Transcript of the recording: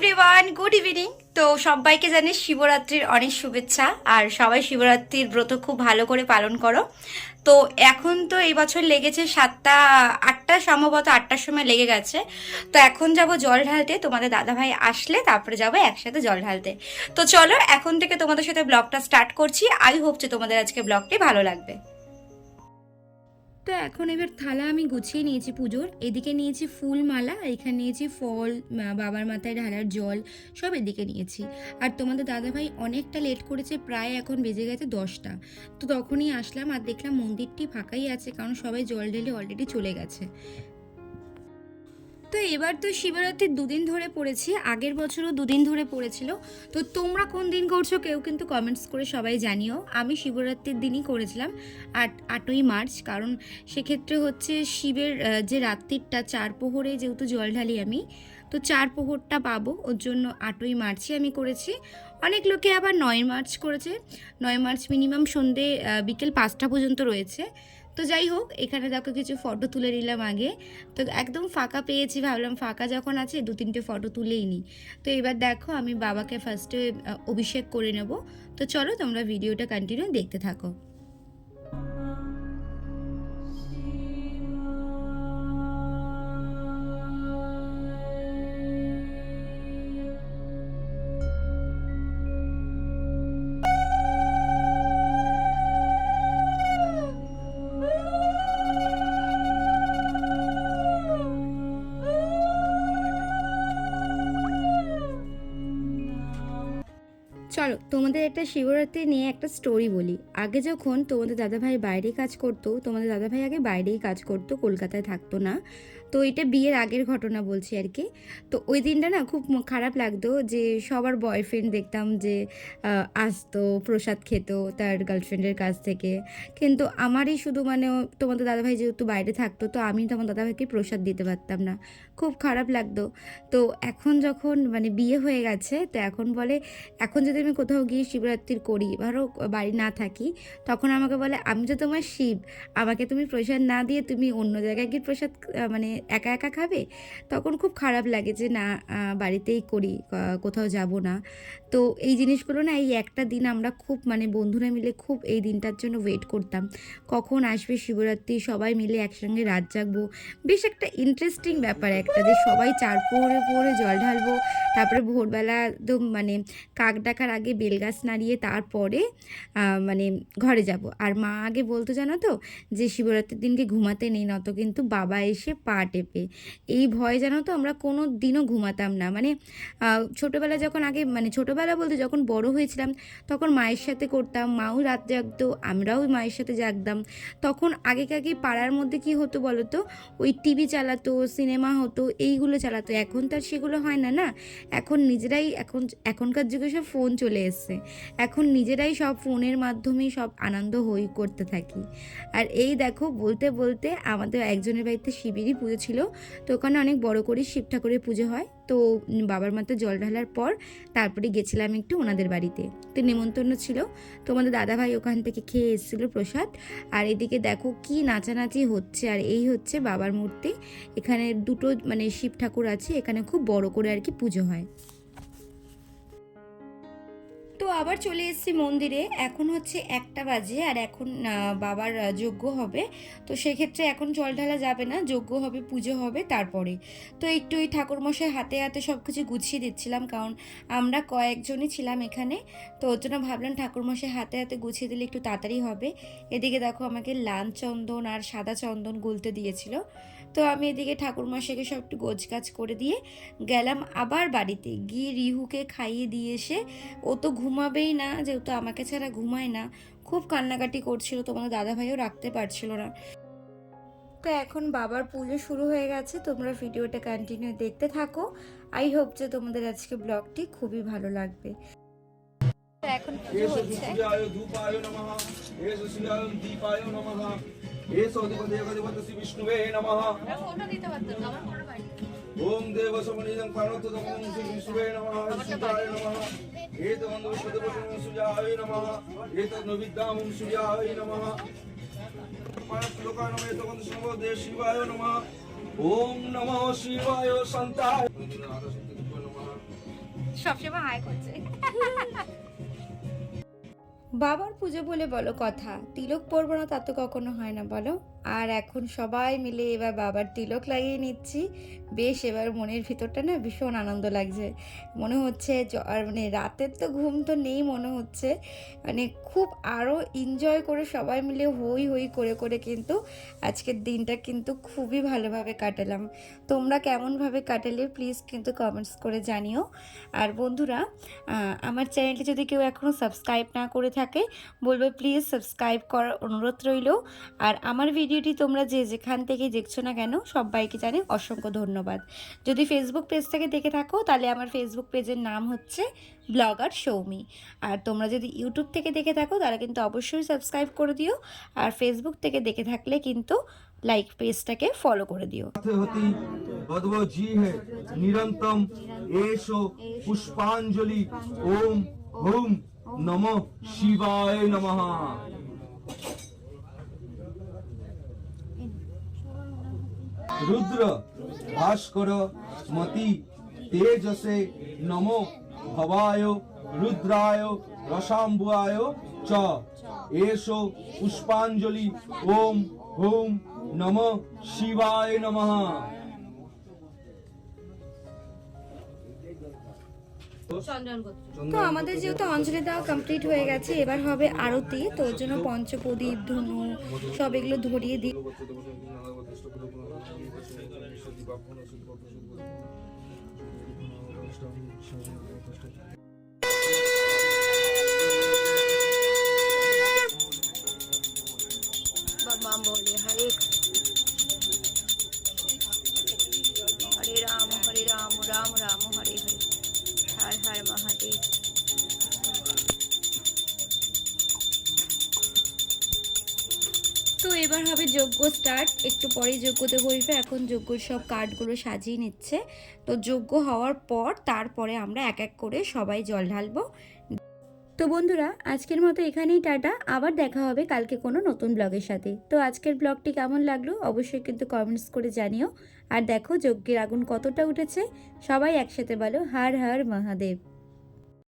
Everyone, good evening. তো সবাইকে জানি শিবরাত্রির অনেক শুভেচ্ছা। আর সবাই শিবরাত্রির ব্রত খুব ভালো করে পালন করো। তো এখন তো এই বছর লেগেছে 7টা 8টা, সম্ভবত 8টার সময় লেগে গেছে। তো এখন যাব জল ঢালতে, তোমাদের দাদাভাই আসলে তারপরে যাবো একসাথে জল ঢালতে। তো চলো এখন থেকে তোমাদের সাথে ব্লগটা স্টার্ট করছি। আই হোপ যে তোমাদের আজকে ব্লগটি ভালো লাগবে। তো এখন এবার থালা আমি গুছিয়ে নিয়েছি পুজোর। এদিকে নিয়েছি ফুল মালা, এখানে নিয়েছি ফল, বাবার মাথায় ঢালার জল, সব এদিকে নিয়েছি। আর তোমাদের দাদাভাই অনেকটা লেট করেছে, প্রায় এখন বেজে গেছে 10টা। তো তখনই আসলাম আর দেখলাম মন্দিরটি ফাঁকাই আছে, কারণ সবাই জল ঢেলে অলরেডি চলে গেছে। তো এবার তো শিবরাত্রির 2 দিন ধরে পড়েছি, আগের বছরও 2 দিন ধরে পড়েছিল। তো তোমরা কোন দিন করছো কেউ কিন্তু কমেন্টস করে সবাই জানিও। আমি শিবরাত্রির দিনই করেছিলাম 8ই মার্চ, কারণ সেক্ষেত্রে হচ্ছে শিবের যে রাত্রিটা 4 প্রহরে যেহেতু জল ঢালি আমি, তো 4 প্রহরটা পাবো, ওর জন্য 8ই মার্চই আমি করেছি। অনেক লোকে আবার 9 মার্চ করেছে। 9 মার্চ মিনিমাম সন্ধে বিকেল 5টা পর্যন্ত রয়েছে। তো যাই হোক, এখানে দেখো কিছু ফটো তুলে নিলাম আগে। তো একদম ফাঁকা পেয়েছি, ভাবলাম ফাঁকা যখন আছে 2-3টে ফটো তুলেই নিই। তো এবার দেখো আমি বাবাকে ফার্স্টে অভিষেক করে নেব। তো চলো তোমরা ভিডিওটা কন্টিনিউ দেখতে থাকো। চলো তোমাদের একটা শিবরাত্রি নিয়ে একটা স্টোরি বলি। আগে যখন তোমাদের দাদাভাই বাইরে কাজ করতো, তোমাদের দাদাভাই আগে বাইরেই কাজ করতো, কলকাতায় থাকতো না। তো এটা বিয়ের আগের ঘটনা বলছি আর কি। তো ওই দিনটা না খুব খারাপ লাগতো, যে সবার বয়ফ্রেন্ড দেখতাম যে আসতো, প্রসাদ খেত তার গার্লফ্রেন্ডের কাছ থেকে। কিন্তু আমারই শুধু মানে তোমাদের দাদাভাই যেহেতু বাইরে থাকতো, তো আমি তোমার দাদাভাইকে প্রসাদ দিতে পারতাম না, খুব খারাপ লাগতো। তো এখন যখন মানে বিয়ে হয়ে গেছে, তো এখন বলে এখন যদি আমি কোথাও গিয়ে শিবরাত্রির করি, ধরো বাড়ি না থাকি, তখন আমাকে বলে আমি তো তোমার শিব, আমাকে তুমি প্রসাদ না দিয়ে তুমি অন্য জায়গায় গিয়ে প্রসাদ মানে একা একা খাবে। তখন খুব খারাপ লাগে যে না, বাড়িতেই করি, কোথাও যাব না। তো এই জিনিসগুলো না, এই একটা দিন আমরা খুব মানে বন্ধুরা মিলে খুব এই দিনটার জন্য ওয়েট করতাম, কখন আসবে শিবরাত্রি, সবাই মিলে একসঙ্গে রাত জাগবো। বেশ একটা ইন্টারেস্টিং ব্যাপার একটা, যে সবাই 4 প্রহরে প্রহরে জল ঢালবো, তারপরে ভোরবেলা একদম মানে কাক ডাকার আগে বেলগাছ নাড়িয়ে তারপরে মানে ঘরে যাব। আর মা আগে বলতো জানো তো, যে শিবরাত্রির দিনকে ঘুমাতে নেই, নত কিন্তু বাবা এসে পা টেপে। এই ভয় জানো তো আমরা কোনো দিনও ঘুমাতাম না। মানে ছোটোবেলা যখন আগে মানে ছোটোবেলা বলতে যখন বড় হয়েছিলাম, তখন মায়ের সাথে করতাম, মাও রাত জাগতো, আমরাও মায়ের সাথে জাগতাম। তখন আগে পাড়ার মধ্যে কি হতো বলো তো, ওই টিভি চালাতো, সিনেমা হতো, এইগুলো চালাতো। এখন তার সেগুলো হয় না, না। এখন নিজেরাই এখনকার যুগে সব ফোন চলে এসছে, এখন নিজেরাই সব ফোনের মাধ্যমেই সব আনন্দ হই করতে থাকি। আর এই দেখো বলতে বলতে আমাদের একজনের বাড়িতে শিবেরই পুজো ছিল, তো ওখানে অনেক বড় করে শিব ঠাকুরের পুজো হয়। তো বাবার মাথায় জল ঢালার পর তারপরে গেছিলাম একটু ওনাদের বাড়িতে, তো নেমন্তন্ন ছিল। তোমাদের দাদাভাই ওখান থেকে খেয়ে এসেছিলো প্রসাদ। আর এদিকে দেখো কি নাচানাচি হচ্ছে, আর এই হচ্ছে বাবার মূর্তি। এখানে দুটো মানে শিব ঠাকুর আছে, এখানে খুব বড় করে আর কি পুজো হয়। তো আবার চলে এসেছি মন্দিরে, এখন হচ্ছে 1টা বাজে, আর এখন বাবার যজ্ঞ হবে। তো সেক্ষেত্রে এখন জল ঢালা যাবে না, যজ্ঞ হবে, পুজো হবে তারপরে। তো একটু ওই ঠাকুরমশাই হাতে হাতে সব কিছু গুছিয়ে দিচ্ছিলাম, কারণ আমরা কয়েকজনই ছিলাম এখানে। তো ওর জন্য ভাবলাম ঠাকুরমশাই হাতে হাতে গুছিয়ে দিলে একটু তাড়াতাড়ি হবে। এদিকে দেখো আমাকে লাল চন্দন আর সাদা চন্দন গুলতে দিয়েছিল। তো আমি এদিকে ঠাকুরমশাইকে সব একটু গোছগাছ করে দিয়ে গেলাম আবার বাড়িতে গিয়ে রিহুকে খাইয়ে দিয়ে এসে, ও তো ঘুমাবেই না, যেহেতু আমাকে ছাড়া ঘুমায় না, খুব কান্নাকাটি করছিল, তোমাদের দাদাভাইও রাখতে পারছিল না। তো এখন বাবার পুজো শুরু হয়ে গেছে, তোমরা ভিডিওটা কন্টিনিউ দেখতে থাকো। আই হোপ যে তোমাদের আজকে ব্লগটি খুবই ভালো লাগবে। তো এখন পুজো হচ্ছে। ओम देव समनिधं पार्वतीं श्री विष्णुवे नमः शिवाय नमः एतवन्दो सदवसं सुजाय नमः एतद्नविद्यां सूर्याय नमः पांचलोकानां एतवन्दो सर्वदेव शिवाय नमः ओम नमः शिवाय संताय नमः সবসময় হাই করছে। বাবার পুজো বলে বলো কথা, তিলক পরবো না তা তো কখনো হয় না বলো। আর এখন সবাই মিলে এবার বাবার তিলক লাগিয়ে নিচ্ছি। বেশ এবার মনের ভিতরটা না ভীষণ আনন্দ লাগছে। মনে হচ্ছে আর মানে রাতের তো ঘুম তো নেই মনে হচ্ছে, মানে খুব আরও এনজয় করে সবাই মিলে হই হই করে করে কিন্তু আজকের দিনটা কিন্তু খুবই ভালোভাবে কাটালাম। তোমরা কেমনভাবে কাটালে প্লিজ কিন্তু কমেন্টস করে জানিও। আর বন্ধুরা, আমার চ্যানেলটি যদি কেউ এখনও সাবস্ক্রাইব না করে থাকে বলবে প্লিজ সাবস্ক্রাইব করার অনুরোধ রইল। আর আমার ভিডিওটি তোমরা যে যেখান থেকে দেখছো না কেন সবাইকে জানাই অসংখ্য ধন্যবাদ। যদি ফেসবুক পেজ থেকে দেখে থাকো তাহলে আমার ফেসবুক পেজের নাম হচ্ছে ব্লগার সৌমি। আর তোমরা যদি ইউটিউব থেকে দেখে থাকো তাহলে কিন্তু অবশ্যই সাবস্ক্রাইব করে দিও। আর ফেসবুক থেকে দেখে থাকলে কিন্তু লাইক পেজটাকে ফলো করে দিও। होती बदव जी है निरंतम एषो पुष्पांजलि ओम हुम नमः शिवाय नमः। रुद्र भास्कर मति तेजसे नमो भवाय रुद्राय रसाम्बुआय च एषो पुष्पांजलि ओम हुम नमः शिवाय नमः। তো আমাদের যেহেতু অঞ্জলি দেওয়া কমপ্লিট হয়ে গেছে, এবার হবে আরতি। তো ওর জন্য পঞ্চপ্রদীপ ধনু সব এগুলো ধরিয়ে দিই। বাবা বলে হরে হরে রাম রাম রাম হরে হরে, হর হর মহাদেব। তো এবার হবে যজ্ঞ স্টার্ট, একটু পরেই যজ্ঞতে বসবে। এখন যজ্ঞর সব কার্ডগুলো সাজিয়ে নিচ্ছে। তো যজ্ঞ হওয়ার পর তারপরে আমরা এক এক করে সবাই জল ঢালবো। তো বন্ধুরা, আজকের মতো এখানেই টাটা। আবার দেখা হবে কালকে কোনো নতুন ব্লগের সাথে। তো আজকের ব্লগটি কেমন লাগলো অবশ্যই কিন্তু কমেন্টস করে জানিও। আর দেখো যজ্ঞের আগুন কতটা উঠেছে, সবাই একসাথে বলো হর হর মহাদেব।